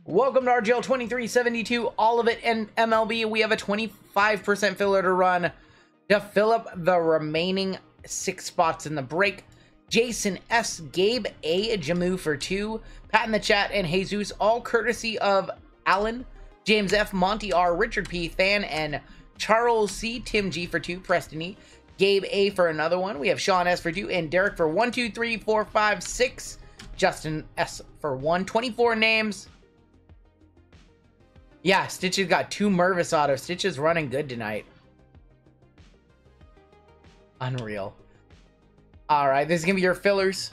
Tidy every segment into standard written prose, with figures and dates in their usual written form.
Welcome to RGL 2372, all of it in MLB. We have a 25% filler to run to fill up the remaining 6 spots in the break. Jason S, Gabe A, Jamu for 2, Pat in the chat, and Jesus, all courtesy of Alan, James F, Monty R, Richard P, Than, and Charles C, Tim G for 2, Preston E, Gabe A for another one. We have Sean S for 2, and Derek for 1, 2, 3, 4, 5, 6, Justin S for 1. 24 names. Yeah, Stitches got 2 Mervis auto. Stitches running good tonight. Unreal. Alright, this is going to be your fillers.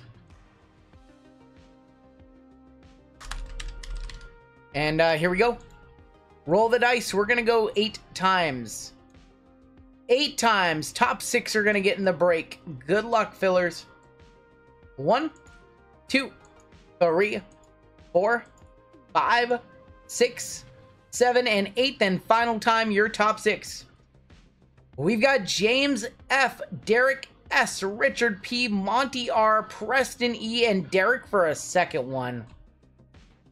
And here we go. Roll the dice. We're going to go 8 times. 8 times. Top 6 are going to get in the break. Good luck, fillers. 1, 2, 3, 4, 5, 6, 7, and 8. Then final time, your top 6. We've got James F, Derek S, Richard P, Monty R, Preston E, and Derek for a second one.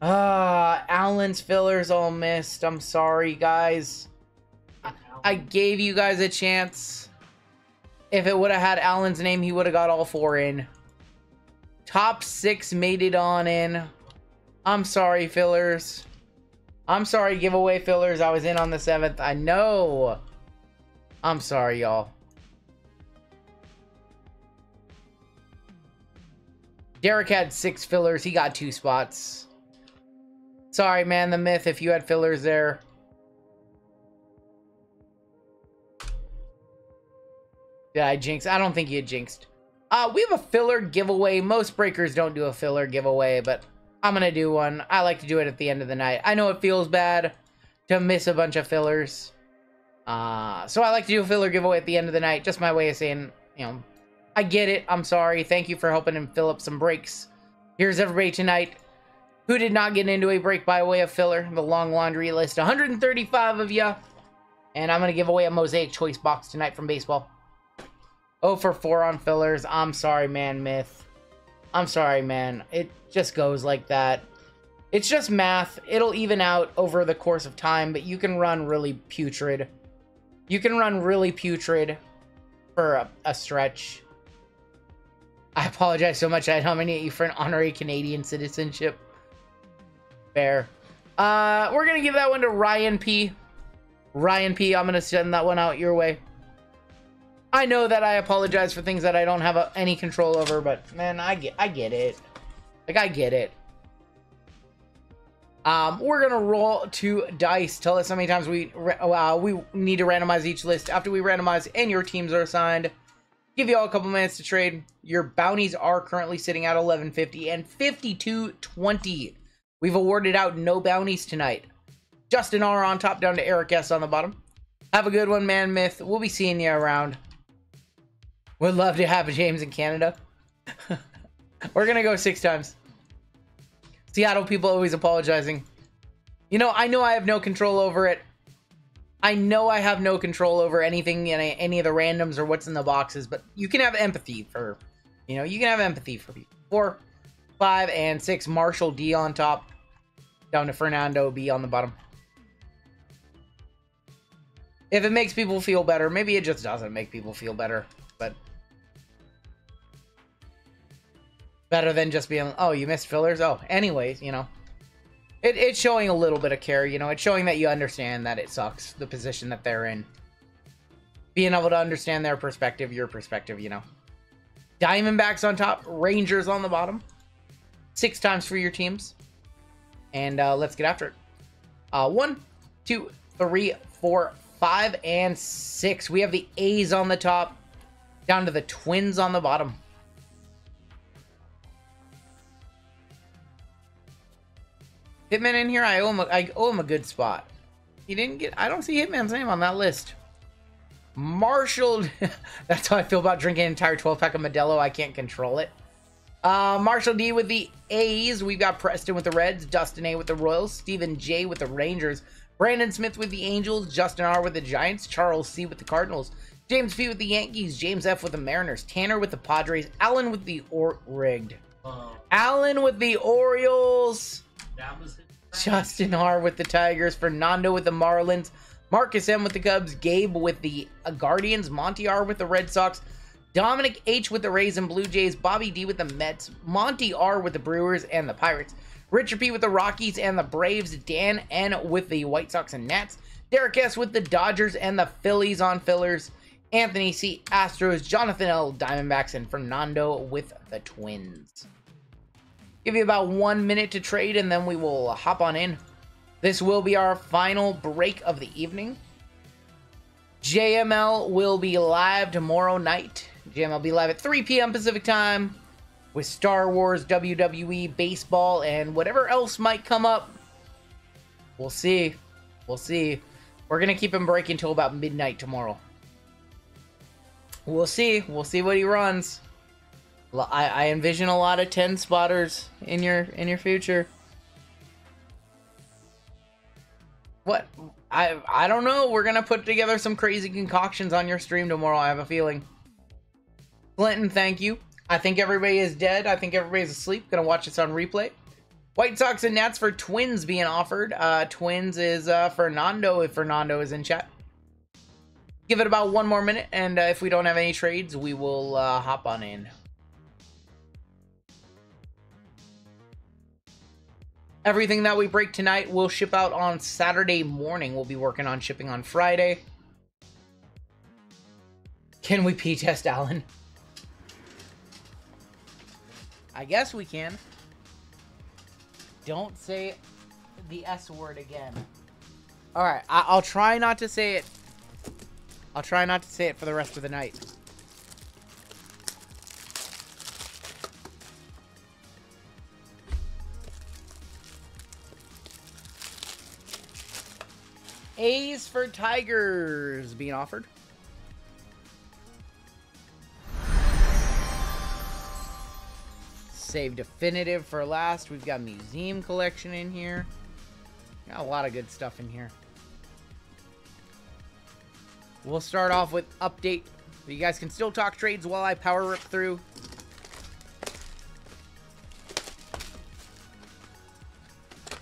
Alan's fillers all missed. I'm sorry, guys. I gave you guys a chance. If it would have had Alan's name, he would have got all 4 in. Top 6 made it on in. I'm sorry, fillers. I'm sorry, giveaway fillers. I was in on the 7th. I know. I'm sorry, y'all. Derek had 6 fillers. He got 2 spots. Sorry, man, the myth, if you had fillers there. Did I jinx? I don't think you jinxed. We have a filler giveaway. Most breakers don't do a filler giveaway, but I'm going to do one. I like to do it at the end of the night. I know it feels bad to miss a bunch of fillers. So I like to do a filler giveaway at the end of the night. Just my way of saying, you know, I get it. I'm sorry. Thank you for helping him fill up some breaks. Here's everybody tonight who did not get into a break by way of filler. The long laundry list. 135 of you. And I'm going to give away a Mosaic Choice box tonight from baseball. 0 for 4 on fillers. I'm sorry, man, Myth. I'm sorry, man. It just goes like that. It's just math. It'll even out over the course of time, but you can run really putrid. You can run really putrid for a stretch. I apologize so much. I nominate you for an honorary Canadian citizenship. Fair. We're going to give that one to Ryan P. Ryan P, I'm going to send that one out your way. I know that I apologize for things that I don't have any control over, but man, I get it. Like, I get it. We're gonna roll 2 dice. Tell us how many times we need to randomize each list. After we randomize and your teams are assigned, give you all a couple minutes to trade. Your bounties are currently sitting at 1150 and 5220. We've awarded out no bounties tonight. Justin R on top, down to Eric S on the bottom. Have a good one, man, Myth. We'll be seeing you around. Would love to have James in Canada. We're gonna go 6 times. Seattle people always apologizing. You know I have no control over it. I know I have no control over anything in any of the randoms or what's in the boxes, but you can have empathy for, you can have empathy for people. 4, 5, and 6. Marshall D on top, down to Fernando B on the bottom. If it makes people feel better, maybe it just doesn't make people feel better, but better than just being, oh, you missed fillers. Oh, anyways, it's showing a little bit of care. It's showing that you understand that it sucks, the position that they're in. Being able to understand their perspective, your perspective, Diamondbacks on top, Rangers on the bottom. 6 times for your teams. And let's get after it. 1, 2, 3, 4, 5, and 6. We have the A's on the top, down to the Twins on the bottom. Hitman in here, I owe him a good spot. He didn't get, I don't see Hitman's name on that list. Marshall, that's how I feel about drinking an entire 12-pack of Modelo. I can't control it. Marshall D with the A's. We've got Preston with the Reds, Dustin A with the Royals, Stephen J with the Rangers, Brandon Smith with the Angels, Justin R with the Giants, Charles C with the Cardinals, James P with the Yankees, James F with the Mariners, Tanner with the Padres, Alan with the Rigged. Alan with the Orioles. That was Justin R with the Tigers, Fernando with the Marlins, Marcus M with the Cubs, Gabe with the Guardians, Monty R with the Red Sox, Dominic H with the Rays and Blue Jays, Bobby D with the Mets, Monty R with the Brewers and the Pirates, Richard P with the Rockies and the Braves, Dan N with the White Sox and Nats, Derek S with the Dodgers and the Phillies on fillers, Anthony C Astros, Jonathan L Diamondbacks, and Fernando with the Twins. Give you about 1 minute to trade and then we will hop on in. This will be our final break of the evening. JML will be live tomorrow night. JML will be live at 3 p.m. Pacific time with Star Wars, WWE, baseball, and whatever else might come up. We'll see. We'll see. We're going to keep him breaking until about midnight tomorrow. We'll see. We'll see what he runs. I envision a lot of 10 spotters in your future. What? I don't know. We're gonna put together some crazy concoctions on your stream tomorrow, I have a feeling. Clinton, thank you. I think everybody is dead. I think everybody's asleep. Gonna watch this on replay. White Sox and Nats for Twins being offered. Twins is Fernando, if Fernando is in chat. Give it about 1 more minute, and if we don't have any trades, we will hop on in. Everything that we break tonight will ship out on Saturday morning. We'll be working on shipping on Friday. Can we P-test Alan? I guess we can. Don't say the S word again. Alright, I'll try not to say it. I'll try not to say it for the rest of the night. A's for Tigers being offered. Save definitive for last. We've got museum collection in here. Got a lot of good stuff in here. We'll start off with update. You guys can still talk trades while I power rip through.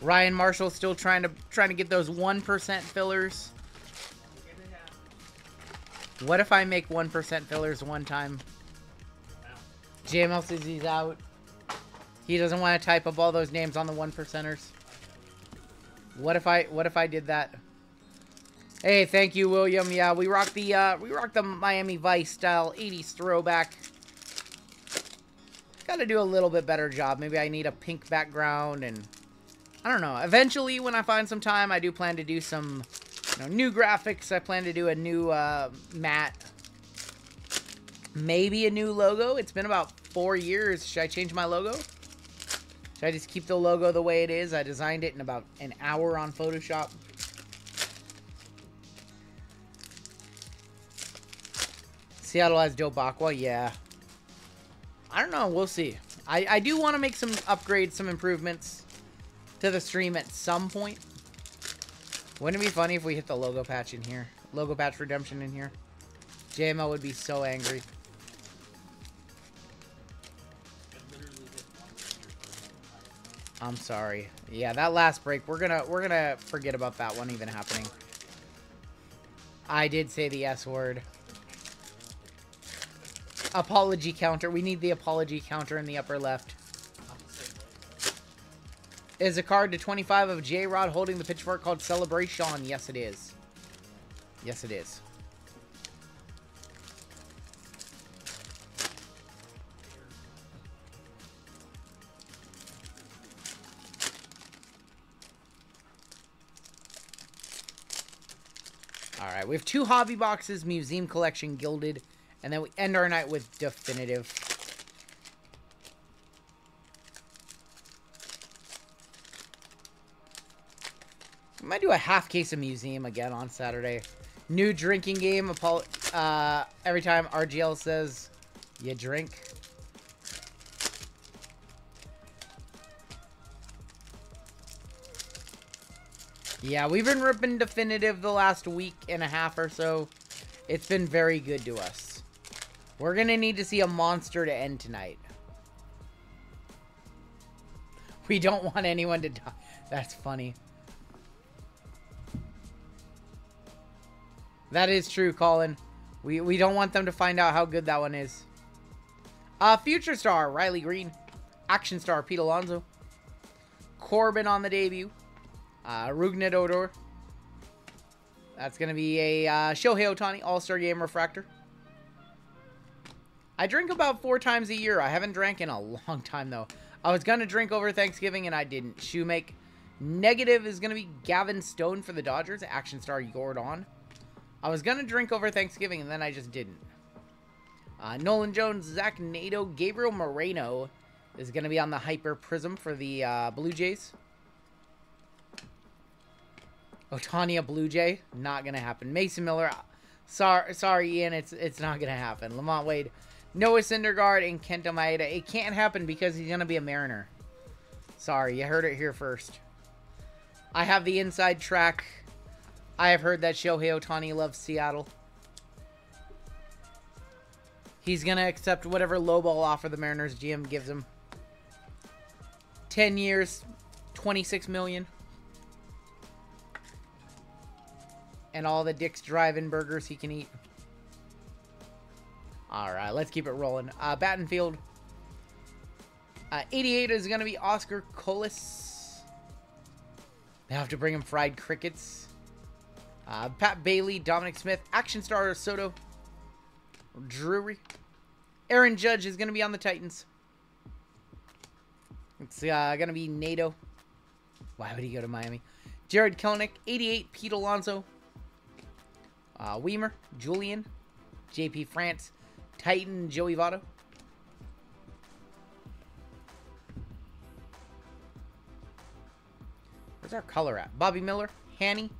Ryan Marshall still trying to get those 1% fillers. What if I make 1% fillers one time? JML says he's out. He doesn't want to type up all those names on the 1%ers. What if I did that? Hey, thank you, William. Yeah, we rock the Miami Vice style 80s throwback. Got to do a little bit better job. Maybe I need a pink background, and I don't know. Eventually, when I find some time, I do plan to do some, new graphics. I plan to do a new mat, maybe a new logo. It's been about 4 years. Should I change my logo? Should I just keep the logo the way it is? I designed it in about an hour on Photoshop. Seattle has Dope Aqua, yeah. I don't know, we'll see. I do want to make some upgrades, some improvements to the stream at some point. Wouldn't it be funny if we hit the logo patch in here? Logo patch redemption in here. JML would be so angry. I'm sorry. Yeah, that last break, we're gonna forget about that one even happening. I did say the S word. Apology counter. We need the apology counter in the upper left. Is a card to 25 of J-Rod holding the pitchfork called Celebration? Yes, it is. Yes, it is. Alright, we have 2 hobby boxes, museum collection, gilded, and then we end our night with definitive. I might do a half case of museum again on Saturday. New drinking game. Every time RGL says you drink. Yeah, we've been ripping definitive the last week and a half or so. It's been very good to us. We're going to need to see a monster to end tonight. We don't want anyone to die. That's funny. That is true, Colin. We don't want them to find out how good that one is. Future star, Riley Green. Action star, Pete Alonso. Corbin on the debut. Rougned Odor. That's going to be a Shohei Ohtani All-Star Game refractor. I drink about 4 times a year. I haven't drank in a long time, though. I was going to drink over Thanksgiving, and I didn't. Shoemake. Negative is going to be Gavin Stone for the Dodgers. Action star, Gordon. I was going to drink over Thanksgiving, and then I just didn't. Nolan Jones, Zach Nato, Gabriel Moreno is going to be on the Hyper Prism for the Blue Jays. Ohtani, a Blue Jay, not going to happen. Mason Miller, sorry Ian, it's not going to happen. Lamont Wade, Noah Syndergaard, and Kenta Maeda. It can't happen because he's going to be a Mariner. Sorry, you heard it here first. I have the inside track. I have heard that Shohei Ohtani loves Seattle. He's going to accept whatever lowball offer the Mariners GM gives him. 10 years, $26 million. And all the Dick's Drive-In burgers he can eat. Alright, let's keep it rolling. Battenfield. 88 is going to be Oscar Colas. They have to bring him fried crickets. Pat Bailey, Dominic Smith, Action Star Soto, Drury. Aaron Judge is going to be on the Titans. It's going to be Nato. Why would he go to Miami? Jared Kelenic, 88, Pete Alonso. Weimer, Julian, JP France, Titan, Joey Votto. Where's our color at? Bobby Miller, Hanny,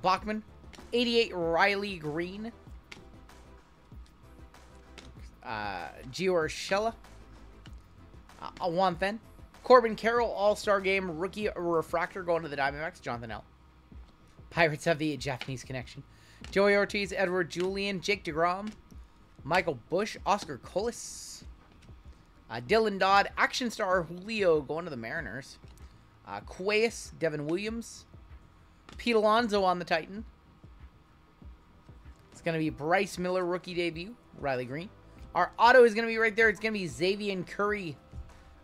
Bachman, 88, Riley Green, Gio Urshela, Awanthen, Corbin Carroll, All-Star Game, Rookie Refractor going to the Diamondbacks, Jonathan L. Pirates have the Japanese connection. Joey Ortiz, Edward Julian, Jake DeGrom, Michael Bush, Oscar Colas, Dylan Dodd, Action Star Julio going to the Mariners, Cuevas, Devin Williams, Pete Alonso on the Titan. It's going to be Bryce Miller, rookie debut, Riley Green. Our auto is going to be right there. It's going to be Xavier Curry,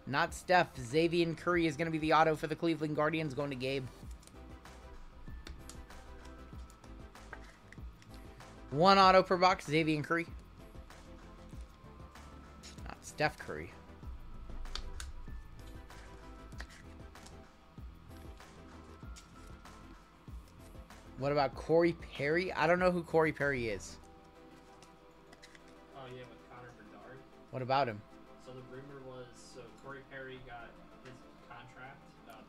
not Steph. Xavier Curry is going to be the auto for the Cleveland Guardians going to Gabe. One auto per box, Xavier Curry. Not Steph Curry. What about Corey Perry? I don't know who Corey Perry is. Oh, yeah, with Connor Bedard. What about him? So the rumor was, Corey Perry got his contract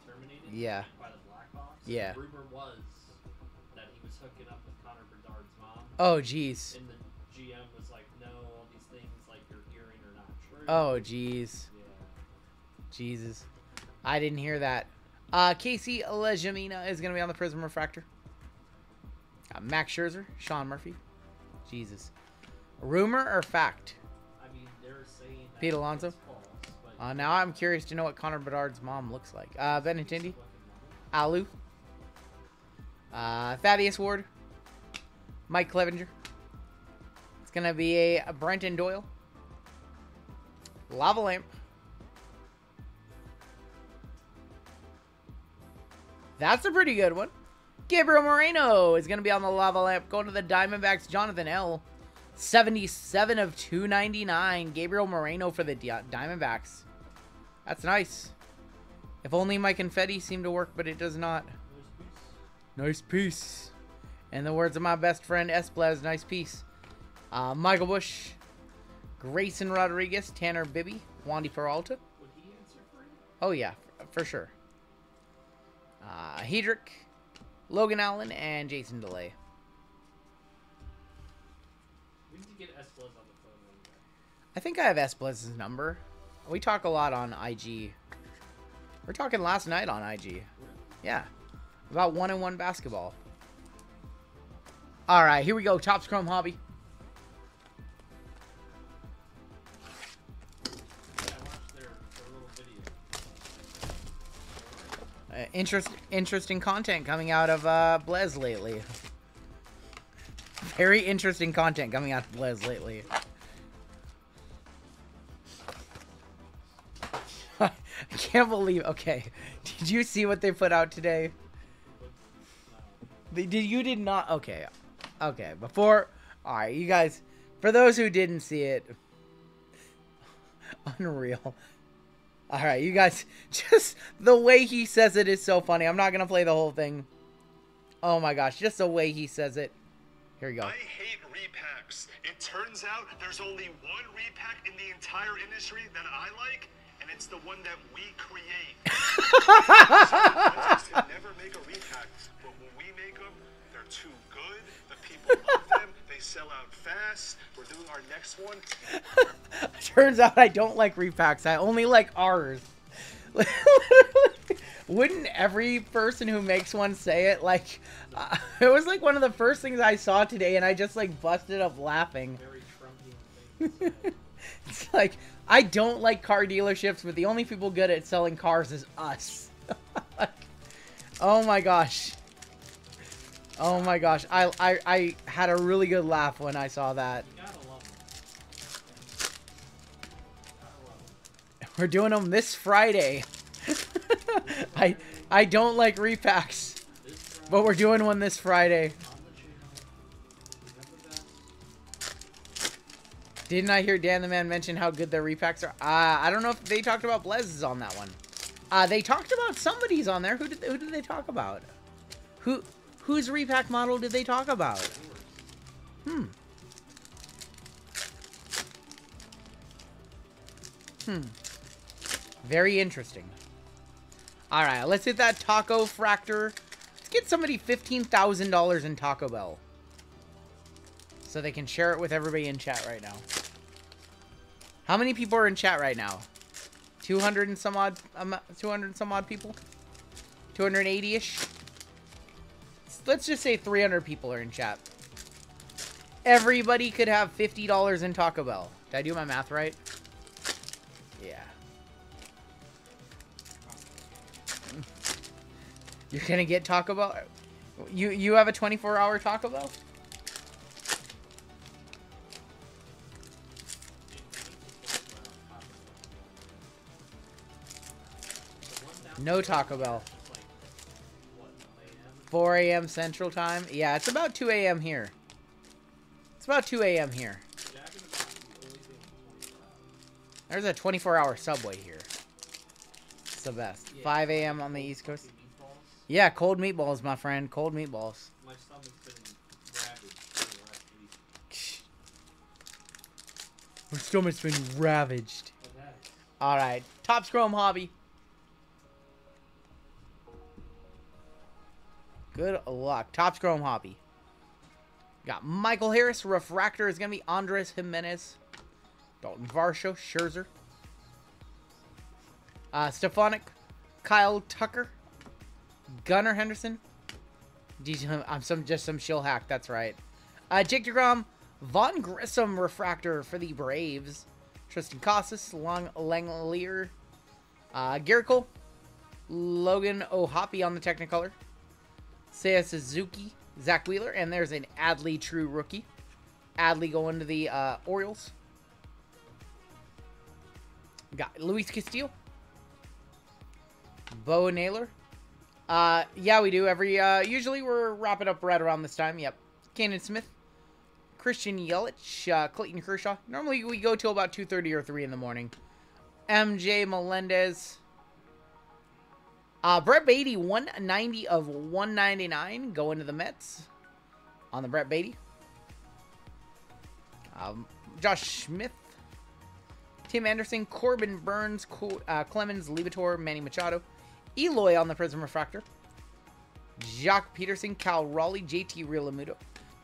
terminated by the Blackhawks. Yeah. The rumor was that he was hooking up with Connor Bedard's mom. Oh, jeez. And the GM was like, no, all these things like you're hearing are not true. Oh, jeez. Yeah. Jesus. I didn't hear that. Casey Lejamina is going to be on the Prism Refractor. Max Scherzer, Sean Murphy. Jesus. Rumor or fact? I mean, they're saying that Pete Alonso? it's false, but Now I'm curious to know what Connor Bedard's mom looks like. Benintendi. Alu. Thaddeus Ward. Mike Clevenger. It's going to be a Brenton Doyle. Lava Lamp. That's a pretty good one. Gabriel Moreno is going to be on the Lava Lamp. Going to the Diamondbacks, Jonathan L. 77 of 299. Gabriel Moreno for the Diamondbacks. That's nice. If only my confetti seemed to work, but it does not. Nice piece. In the words of my best friend Esplez, nice piece. Michael Bush, Grayson Rodriguez, Tanner Bibby, Wandy Peralta. would he answer for you? Oh, yeah, for sure. Hedrick, Logan Allen, and Jason DeLay. We need to get Esplez on the phone one day. I think I have Esplez's number. We talk a lot on IG. We're talking last night on IG. Really? Yeah. About 1-on-1 basketball. All right, here we go. Topps Chrome Hobby. Yeah, I watched their little video. Interesting content coming out of Blez lately. Very interesting content coming out of Blez lately. I can't believe. Okay, did you see what they put out today? You did not. Okay, before. All right, you guys. For those who didn't see it, unreal. All right, you guys. Just the way he says it is so funny. I'm not gonna play the whole thing. Oh my gosh, just the way he says it. Here you go. I hate repacks. It turns out there's only one repack in the entire industry that I like, and it's the one that we create. Some never make a repack, but when we make them, they're too good. The people love them. They sell out fast. We're doing our next one. Turns out I don't like repacks. I only like ours. Wouldn't every person who makes one say it? Like, it was like one of the first things I saw today, and I just like busted up laughing. Very Trumpian thing. It's like, I don't like car dealerships, but the only people good at selling cars is us. Oh my gosh. Oh my gosh. I had a really good laugh when I saw that. You gotta love them. Gotta love them. We're doing them this Friday. I don't like repacks, but we're doing one this Friday. Didn't I hear Dan the Man mention how good their repacks are? I don't know if they talked about Blez's on that one. They talked about somebody's on there. Who did they talk about? Whose repack model did they talk about? Very interesting. Alright, let's hit that taco fractor. Let's get somebody $15,000 in Taco Bell. So they can share it with everybody in chat right now. How many people are in chat right now? 200 and some odd people? 280-ish? Let's just say 300 people are in chat. Everybody could have $50 in Taco Bell. Did I do my math right? Yeah. You're gonna get Taco Bell? You have a 24-hour Taco Bell? No Taco Bell. 4 a.m. Central Time? Yeah, it's about 2 a.m. here. It's about 2 a.m. here. There's a 24-hour Subway here. It's the best. 5 a.m. on the East Coast. Yeah, cold meatballs, my friend. Cold meatballs. My stomach's been ravaged for the last week. My stomach's been ravaged. Okay. Alright. Top Chrome Hobby. Good luck. Top Chrome Hobby. Got Michael Harris. Refractor is going to be Andres Jimenez. Dalton Varsho. Scherzer. Stefanik. Kyle Tucker. Gunnar Henderson. I'm just some shill hack. That's right. Jake DeGrom. Von Grissom refractor for the Braves. Tristan Casas. Langolier. Garrett Cole. Logan O'Hoppe on the Technicolor. Seiya Suzuki. Zach Wheeler. And there's an Adley true rookie. Adley going to the Orioles. Got Luis Castillo. Bo Naylor. Yeah, we do every, usually we're wrapping up right around this time. Yep. Cannon Smith. Christian Yelich. Clayton Kershaw. Normally we go till about 2:30 or 3 in the morning. MJ Melendez. Brett Beatty, 190 of 199 going to the Mets on the Brett Beatty. Josh Smith. Tim Anderson. Corbin Burns. Clemens. Liberatore. Manny Machado. Eloy on the Prism Refractor. Jacques Peterson. Cal Raleigh. JT Realmuto.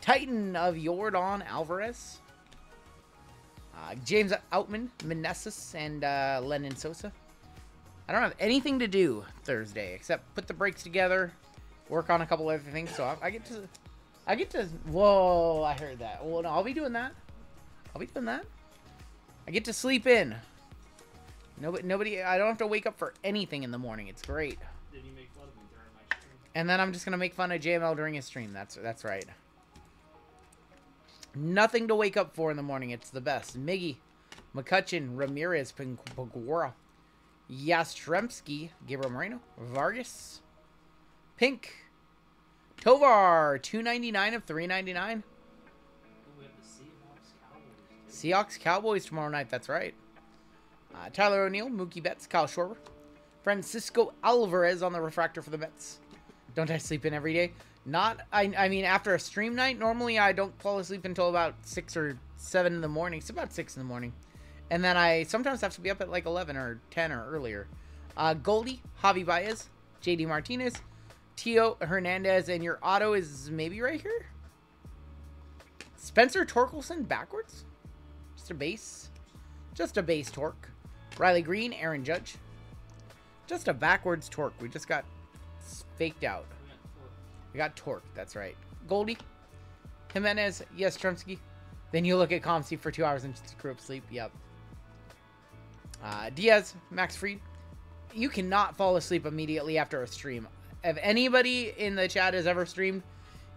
Titan of Yordan Alvarez. James Outman. Meneses. And Lennon Sosa. I don't have anything to do Thursday except put the breaks together, work on a couple other things. So I get to. Whoa! I heard that. Well, no, I'll be doing that. I get to sleep in. Nobody. I don't have to wake up for anything in the morning. It's great. Did you make fun And then I'm just going to make fun of JML during his stream. That's right. Nothing to wake up for in the morning. It's the best. Miggy, McCutcheon, Ramirez, Pagora, Yastremski, Gabriel Moreno, Vargas, Pink, Tovar, 299 of 399. We have the Seahawks Cowboys. Seahawks Cowboys tomorrow night. That's right. Tyler O'Neill, Mookie Betts, Kyle Schwarber, Francisco Alvarez on the refractor for the Mets. Don't I sleep in every day? Not, I mean, after a stream night, normally I don't fall asleep until about 6 or 7 in the morning. It's about 6 in the morning. And then I sometimes have to be up at like 11 or 10 or earlier. Goldie, Javi Baez, JD Martinez, Tio Hernandez, and your auto is maybe right here? Spencer Torkelson backwards? Just a base. Just a base torque. Riley Green, Aaron Judge. Just a backwards torque. We just got faked out. We got torque. That's right. Goldie. Jimenez. Yes, Trumsky. Then you look at Comsey for 2 hours and screw up sleep. Yep. Diaz. Max Fried. You cannot fall asleep immediately after a stream. If anybody in the chat has ever streamed,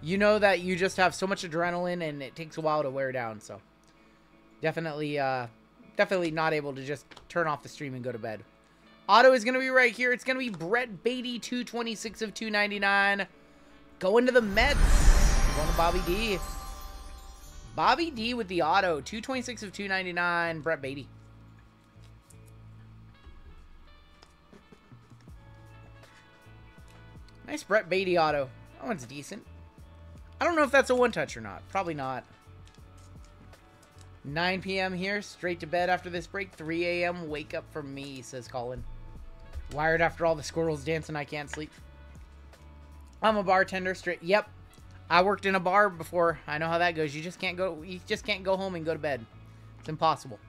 you know that you just have so much adrenaline and it takes a while to wear down. So definitely not able to just turn off the stream and go to bed. Auto is going to be right here. It's going to be Brett Beatty, 226 of 299. Going to the Mets. Going to Bobby D. Bobby D with the auto. 226 of 299. Brett Beatty. Nice Brett Beatty auto. That one's decent. I don't know if that's a one-touch or not. Probably not. 9 p.m. here. Straight to bed after this break. 3 a.m. Wake up for me, says Colin. Wired after all the squirrels dancing. I can't sleep. I'm a bartender. Straight. Yep. I worked in a bar before. I know how that goes. You just can't go home and go to bed. It's impossible.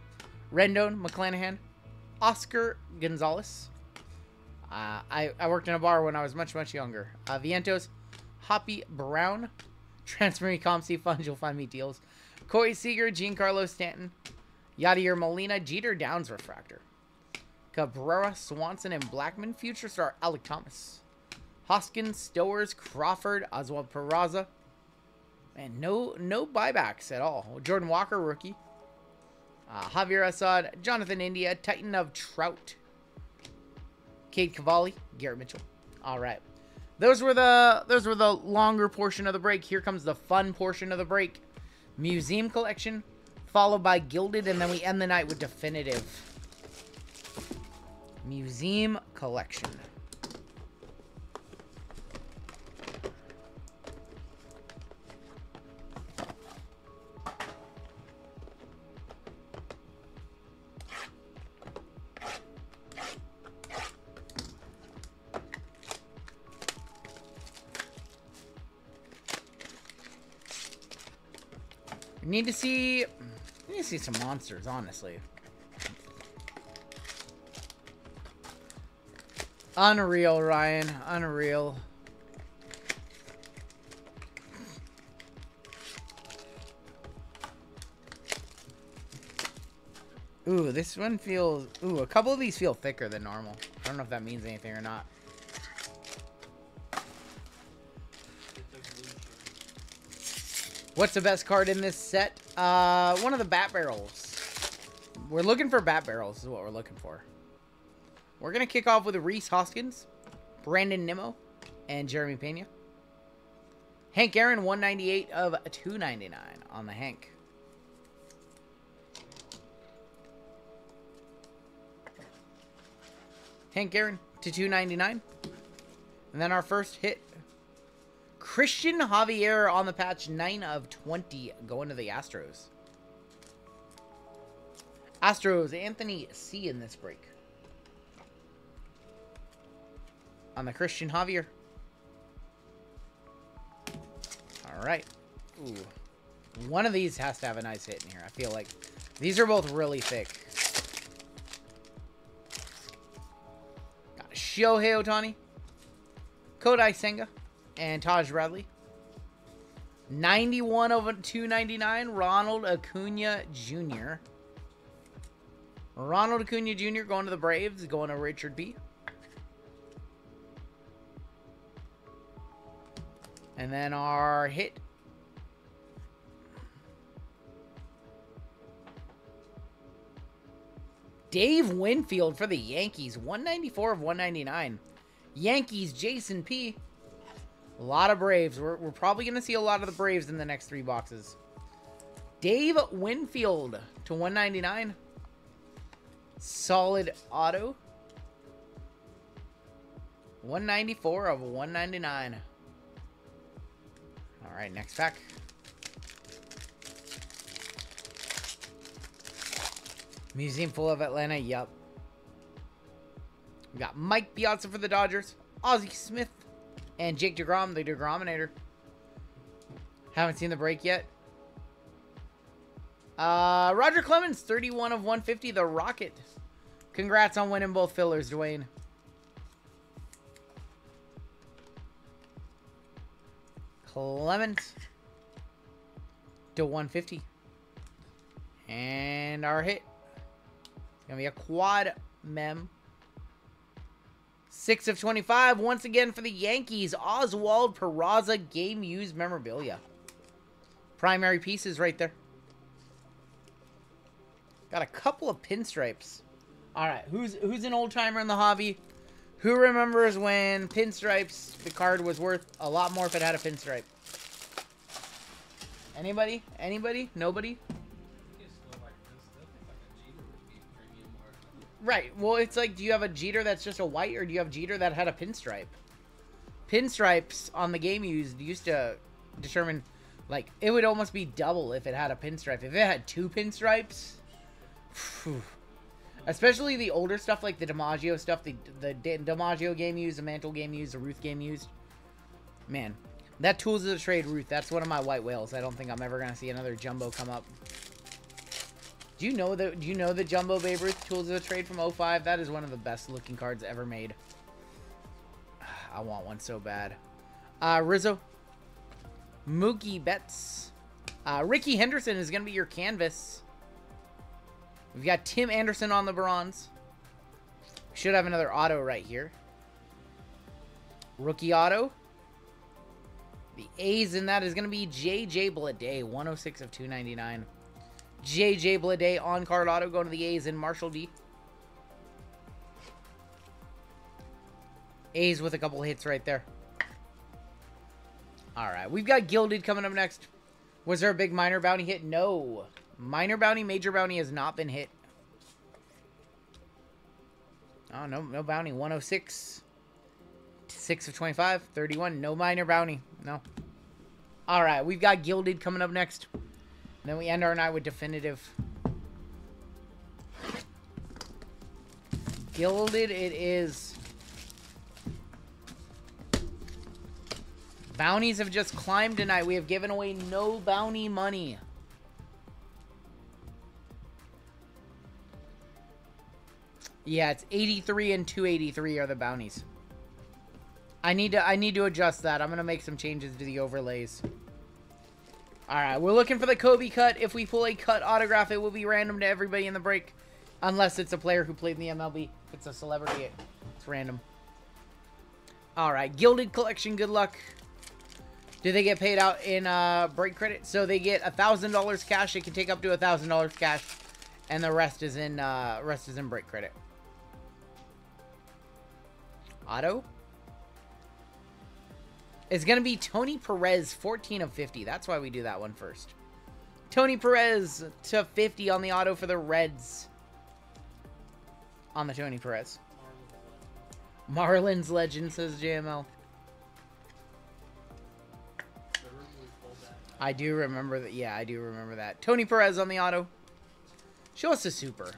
Rendon, McClanahan, Oscar Gonzalez. I worked in a bar when I was much, much younger. Vientos, Hoppy Brown, Transferring Comsey Funds, you'll find me deals. Corey Seager, Giancarlo Stanton, Yadier Molina, Jeter Downs Refractor. Cabrera, Swanson, and Blackman. Future star Alec Thomas. Hoskins, Stowers, Crawford, Oswald Peraza. And no buybacks at all. Jordan Walker, rookie. Javier Assad, Jonathan India, Titan of Trout. Cade Cavalli, Garrett Mitchell. All right. Those were the longer portion of the break. Here comes the fun portion of the break. Museum collection, followed by Gilded, and then we end the night with Definitive. Museum collection. We need to see some monsters, honestly. Unreal, Ryan. Unreal. Ooh, this one feels... Ooh, a couple of these feel thicker than normal. I don't know if that means anything or not. What's the best card in this set? One of the Bat Barrels. We're looking for Bat Barrels is what we're looking for. We're going to kick off with Reese Hoskins, Brandon Nimmo, and Jeremy Pena. Hank Aaron, 198 of 299 on the Hank. Hank Aaron to 299. And then our first hit, Christian Javier on the patch, 9 of 20, going to the Astros. Astros, Anthony C in this break. On the Christian Javier. All right. Ooh. One of these has to have a nice hit in here, I feel like. These are both really thick. Got Shohei Ohtani, Kodai Senga, and Taj Bradley. 91 over 299, Ronald Acuna Jr. Ronald Acuna Jr. going to the Braves, going to Richard B. And then our hit. Dave Winfield for the Yankees. 194 of 199. Yankees, Jason P. A lot of Braves. We're probably going to see a lot of the Braves in the next 3 boxes. Dave Winfield to 199. Solid auto. 194 of 199. All right, next pack. Museum full of Atlanta. Yup. We got Mike Piazza for the Dodgers. Ozzie Smith. And Jake DeGrom, the DeGrominator. Haven't seen the break yet. Roger Clemens, 31 of 150, the Rocket. Congrats on winning both fillers, Dwayne. Clemens to 150. And our hit. It's going to be a quad mem. 6 of 25. Once again for the Yankees. Oswald Peraza game used memorabilia. Primary pieces right there. Got a couple of pinstripes. All right, who's an old timer in the hobby? Who remembers when pinstripes, the card was worth a lot more if it had a pinstripe? Anybody? Anybody? Nobody? Right. Well, it's like, do you have a Jeter that's just a white, or do you have Jeter that had a pinstripe? Pinstripes on the game used to determine, like, it would almost be double if it had a pinstripe. If it had 2 pinstripes, phew. Especially the older stuff, like the DiMaggio stuff, the DiMaggio game used, the Mantle game used, the Ruth game used. Man, that Tools of the Trade Ruth, that's one of my white whales. I don't think I'm ever gonna see another jumbo come up. Do you know the Jumbo Babe Ruth Tools of the Trade from 05? That is one of the best looking cards ever made. I want one so bad. Rizzo. Mookie Betts. Ricky Henderson is going to be your canvas. We've got Tim Anderson on the bronze. Should have another auto right here. Rookie auto. The A's in that is going to be J.J. Bleday. 106 of 299. J.J. Bleday on-card auto going to the A's in Marshall D. A's with a couple hits right there. All right, we've got Gilded coming up next. Was there a big minor bounty hit? No. Minor bounty, major bounty has not been hit. Oh, no bounty. 106. 6 of 25. 31. No minor bounty. No. All right, we've got Gilded coming up next. And then we end our night with Definitive. Gilded it is. Bounties have just climbed tonight. We have given away no bounty money. Yeah, it's 83 and 283 are the bounties. I need to adjust that. I'm going to make some changes to the overlays. Alright, we're looking for the Kobe cut. If we pull a cut autograph, it will be random to everybody in the break. Unless it's a player who played in the MLB. If it's a celebrity, it's random. Alright, Gilded Collection, good luck. Do they get paid out in break credit? So they get $1,000 cash. They can take up to $1,000 cash. And the rest is in break credit. Auto? It's going to be Tony Perez, 14 of 50. That's why we do that one first. Tony Perez to 50 on the auto for the Reds. On the Tony Perez. Marlins legend, says JML. I do remember that. Yeah, I do remember that. Tony Perez on the auto. Show us a super.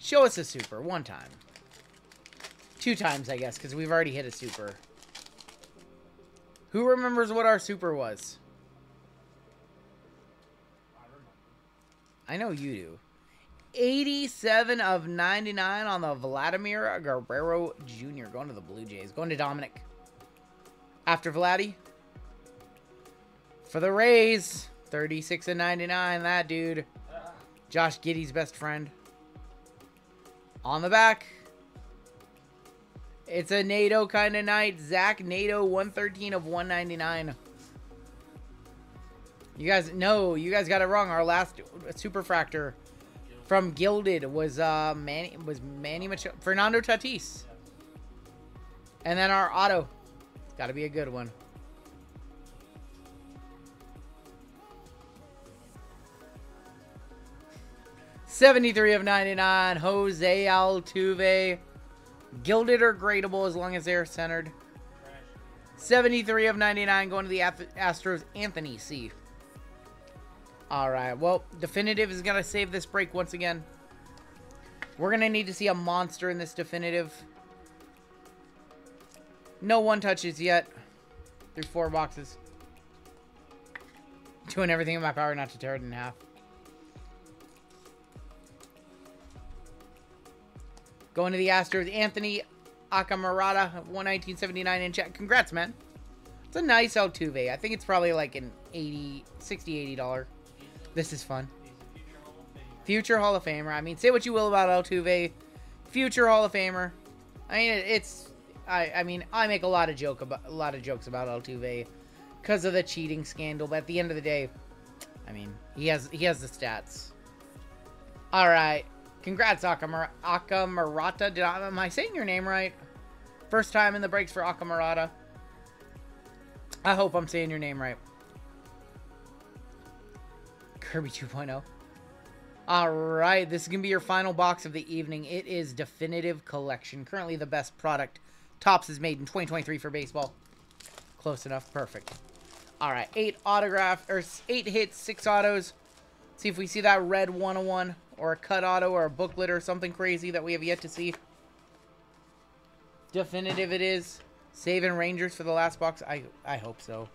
Show us a super. One time. 2 times, I guess, because we've already hit a super. Who remembers what our super was? I know you do. 87 of 99 on the Vladimir Guerrero Jr. Going to the Blue Jays. Going to Dominic. After Vladdy. For the Rays. 36 of 99. That dude. Josh Giddey's best friend. On the back. It's a NATO kind of night. Zach NATO, 113 of 199. You guys, no, you guys got it wrong. Our last Superfractor from Gilded was Manny Machado, Fernando Tatis. And then our auto. It's got to be a good one. $73 of 99, Jose Altuve. Gilded or gradable as long as they're centered. 73 of 99 going to the Astros, Anthony C. All right, well, Definitive is going to save this break once again. We're going to need to see a monster in this Definitive. No one touches yet. There's 4 boxes. Doing everything in my power not to tear it in half. Going to the Astros, Anthony Akamurata, 119.79 in chat. Congrats, man. It's a nice Altuve. I think it's probably like an $60, $80. This is fun. Future Hall of Famer. I mean, say what you will about Altuve. Future Hall of Famer. I mean, it's. I mean, I make a lot of jokes about Altuve because of the cheating scandal. But at the end of the day, I mean, he has the stats. All right. Congrats, Akamurata. Am I saying your name right? First time in the breaks for Akamurata. I hope I'm saying your name right. Kirby 2.0. All right, this is going to be your final box of the evening. It is Definitive Collection. Currently the best product Topps has made in 2023 for baseball. Close enough. Perfect. All right, 8 hits, 6 autos. See if we see that red 101 or a cut auto or a booklet or something crazy that we have yet to see. Definitive it is. Saving Rangers for the last box. I hope so.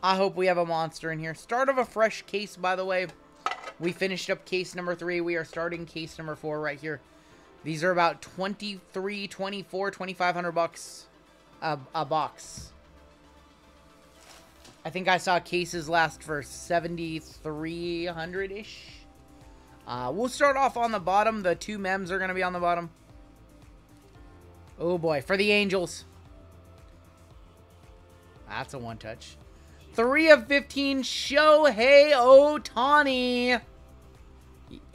I hope we have a monster in here. Start of a fresh case, by the way. We finished up case number 3. We are starting case number 4 right here. These are about 23, 24, 2,500 bucks a box. I think I saw cases last for 7,300-ish. We'll start off on the bottom. The 2 mems are going to be on the bottom. Oh, boy. For the Angels. That's a one-touch. 3 of 15, Shohei Ohtani.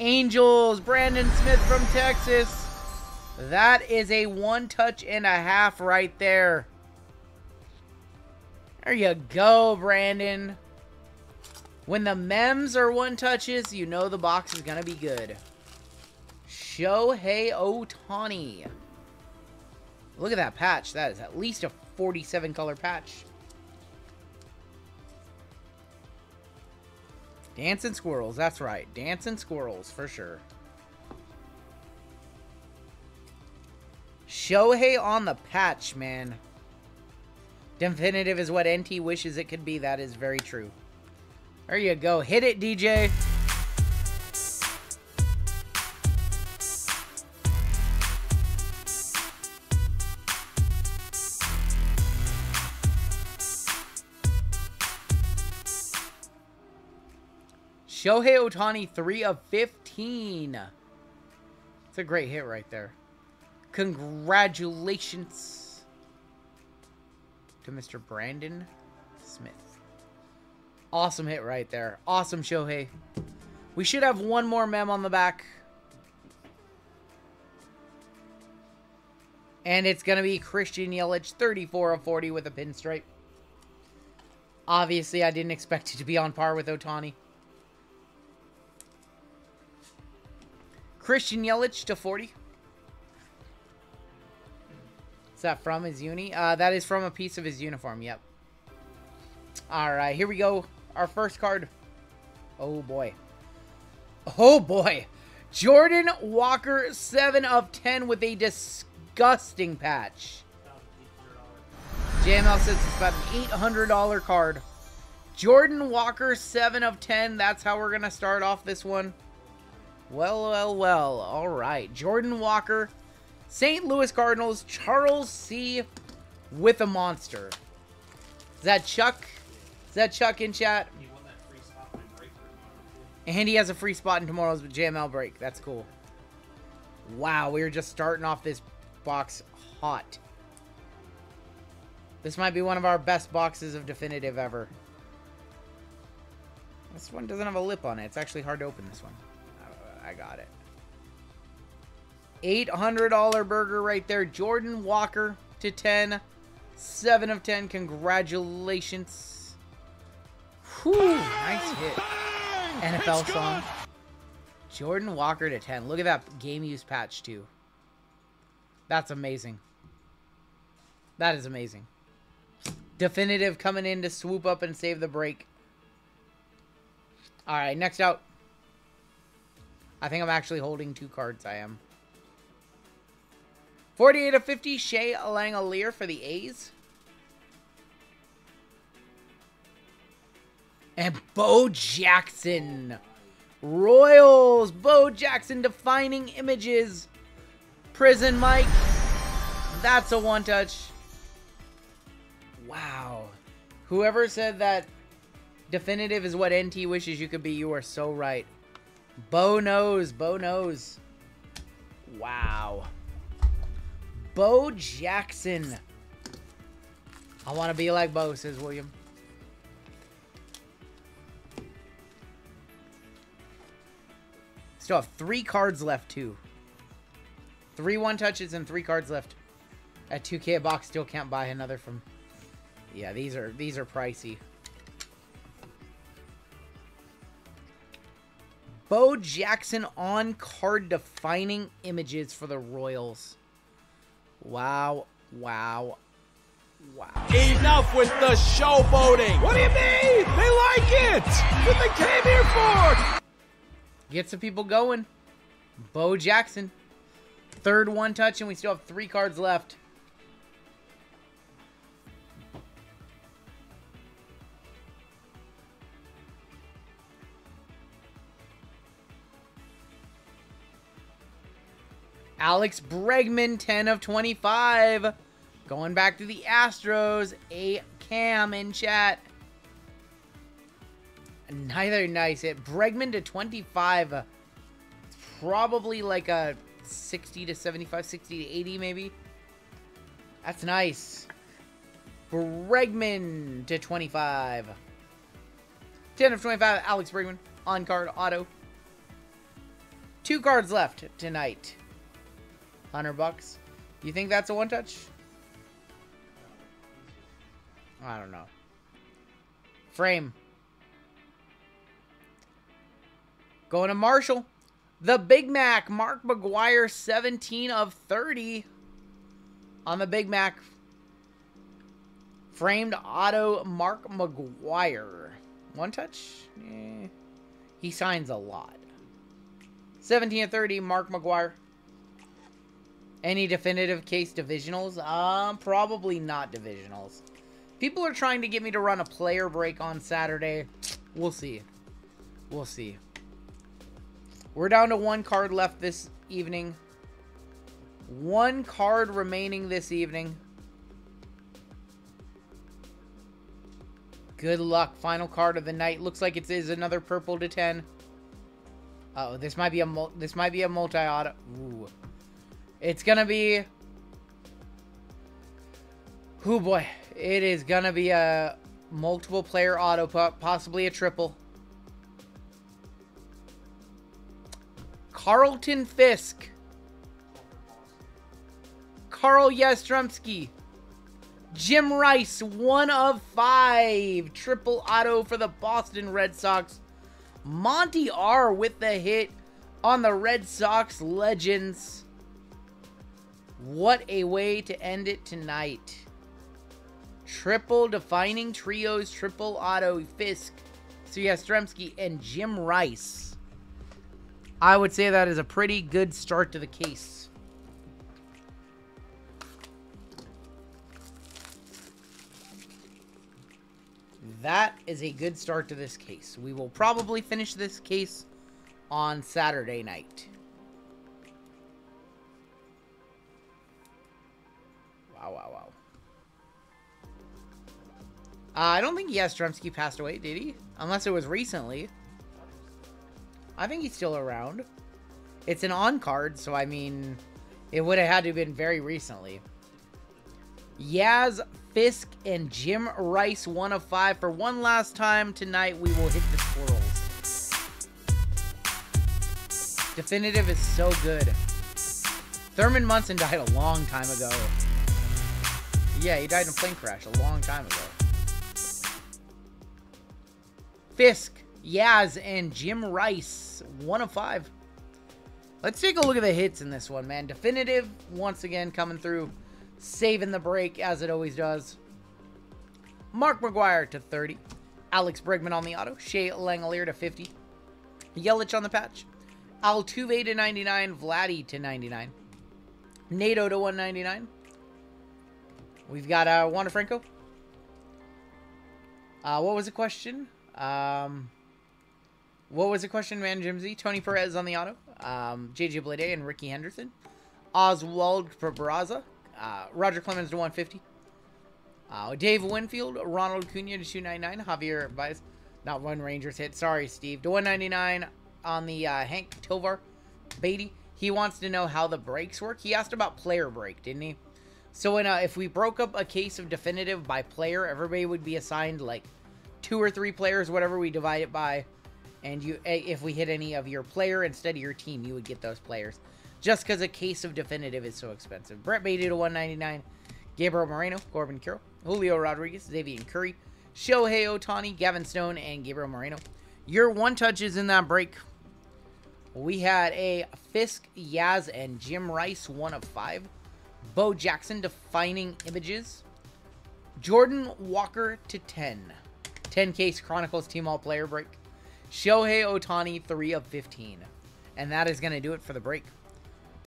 Angels, Brandon Smith from Texas. That is a 1-touch and a half right there. There you go, Brandon. When the mems are 1-touches, you know the box is going to be good. Shohei Ohtani. Look at that patch. That is at least a 47 color patch. Dancing Squirrels. That's right. Dancing Squirrels for sure. Shohei on the patch, man. Definitive is what NT wishes it could be. That is very true. There you go. Hit it, DJ. Shohei Ohtani, 3 of 15. It's a great hit right there. Congratulations to Mr. Brandon Smith. Awesome hit right there. Awesome, Shohei. We should have one more mem on the back. And it's going to be Christian Yelich, 34 of 40 with a pinstripe. Obviously, I didn't expect it to be on par with Ohtani. Christian Yelich to 40. Is that from his uni? That is from a piece of his uniform, yep. Alright, here we go. Our first card. Oh, boy. Oh, boy. Jordan Walker, 7 of 10 with a disgusting patch. JML says it's about an $800 card. Jordan Walker, 7 of 10. That's how we're going to start off this one. Well, well, well. All right. Jordan Walker, St. Louis Cardinals, Charles C. with a monster. Is that Chuck? Is that Chuck in chat? He won that free spot in break for tomorrow, too. And he has a free spot in tomorrow's JML break. That's cool. Wow, we were just starting off this box hot. This might be one of our best boxes of definitive ever. This one doesn't have a lip on it. It's actually hard to open this one. I got it. $800 burger right there. Jordan Walker to 10. 7 of 10. Congratulations. Whew, nice hit. NFL song. Jordan Walker to 10. Look at that game use patch too. That's amazing. That is amazing. Definitive coming in to swoop up and save the break. All right, next out. I think I'm actually holding 2 cards. I am. 48 of 50, Shea Langolier for the A's. And Bo Jackson. Royals. Bo Jackson defining images. Prison Mike. That's a one-touch. Wow. Whoever said that definitive is what NT wishes you could be, you are so right. Bo knows. Bo knows. Wow. Bo Jackson. I want to be like Bo, says William. Still have 3 cards left, too. 3 one-touches and 3 cards left. At 2K a box, still can't buy another from... Yeah, these are pricey. Bo Jackson on card defining images for the Royals. Wow, wow, wow. Enough with the showboating. What do you mean? They like it. That's what they came here for. Get some people going. Bo Jackson. 3rd one-touch, and we still have 3 cards left. Alex Bregman, 10 of 25. Going back to the Astros. A Cam in chat. Neither nice hit. Bregman to 25. It's probably like a 60 to 75, 60 to 80 maybe. That's nice. Bregman to 25. 10 of 25, Alex Bregman. On card, auto. 2 cards left tonight. $100. You think that's a one-touch? I don't know. Frame. Going to Marshall. The Big Mac. Mark McGuire, 17 of 30. On the Big Mac. Framed auto, Mark McGuire. One touch? Eh. He signs a lot. 17 of 30, Mark McGuire. Any definitive case divisionals? Probably not divisionals. People are trying to get me to run a player break on Saturday. We'll see. We'll see. We're down to 1 card left this evening. 1 card remaining this evening. Good luck. Final card of the night. Looks like it is another purple to 10. Uh oh, this might be a multi-auto. Ooh. It's gonna be... Oh boy. It is gonna be a multiple player auto, possibly a triple. Carlton Fisk. Carl Yastrzemski. Jim Rice, 1 of 5. Triple auto for the Boston Red Sox. Monty R with the hit on the Red Sox Legends. What a way to end it tonight. Triple defining trios, triple auto, Fisk, Yastrzemski, and Jim Rice. I would say that is a pretty good start to the case. That is a good start to this case. We will probably finish this case on Saturday night. Wow, wow, wow. I don't think Yastrzemski passed away, did he? Unless it was recently. I think he's still around. It's an on-card, so I mean, it would have had to have been very recently. Yaz Fisk and Jim Rice, 1 of 5. For one last time tonight, we will hit the squirrels. Definitive is so good. Thurman Munson died a long time ago. Yeah, he died in a plane crash a long time ago. Fisk, Yaz, and Jim Rice, 1 of 5. Let's take a look at the hits in this one, man. Definitive, once again, coming through, saving the break, as it always does. Mark McGuire to 30. Alex Bregman on the auto. Shea Langolier to 50. Yelich on the patch. Altuve to 99. Vladdy to 99. Nato to 199. We've got Wander Franco. What was the question? What was the question, man, Jimsy? Tony Perez on the auto. JJ Bleday and Ricky Henderson. Oswald Pebraza. Roger Clemens to 150. Dave Winfield. Ronald Acuna to 299. Javier Baez. Not one Rangers hit. Sorry, Steve. To 199 on the Hank Tovar Beatty. He wants to know how the breaks work. He asked about player break, didn't he? So if we broke up a case of definitive by player, everybody would be assigned like 2 or 3 players, whatever we divide it by. And if we hit any of your player instead of your team, you would get those players. Just because a case of definitive is so expensive. Brett Beatty to 199. Gabriel Moreno, Corbin Carroll, Julio Rodriguez, Xavier Curry, Shohei Ohtani, Gavin Stone, and Gabriel Moreno. Your one touches in that break. We had a Fisk, Yaz, and Jim Rice, 1 of 5. Bo Jackson, Defining Images. Jordan Walker to 10. 10 Case Chronicles Team All Player break. Shohei Ohtani, 3 of 15. And that is going to do it for the break.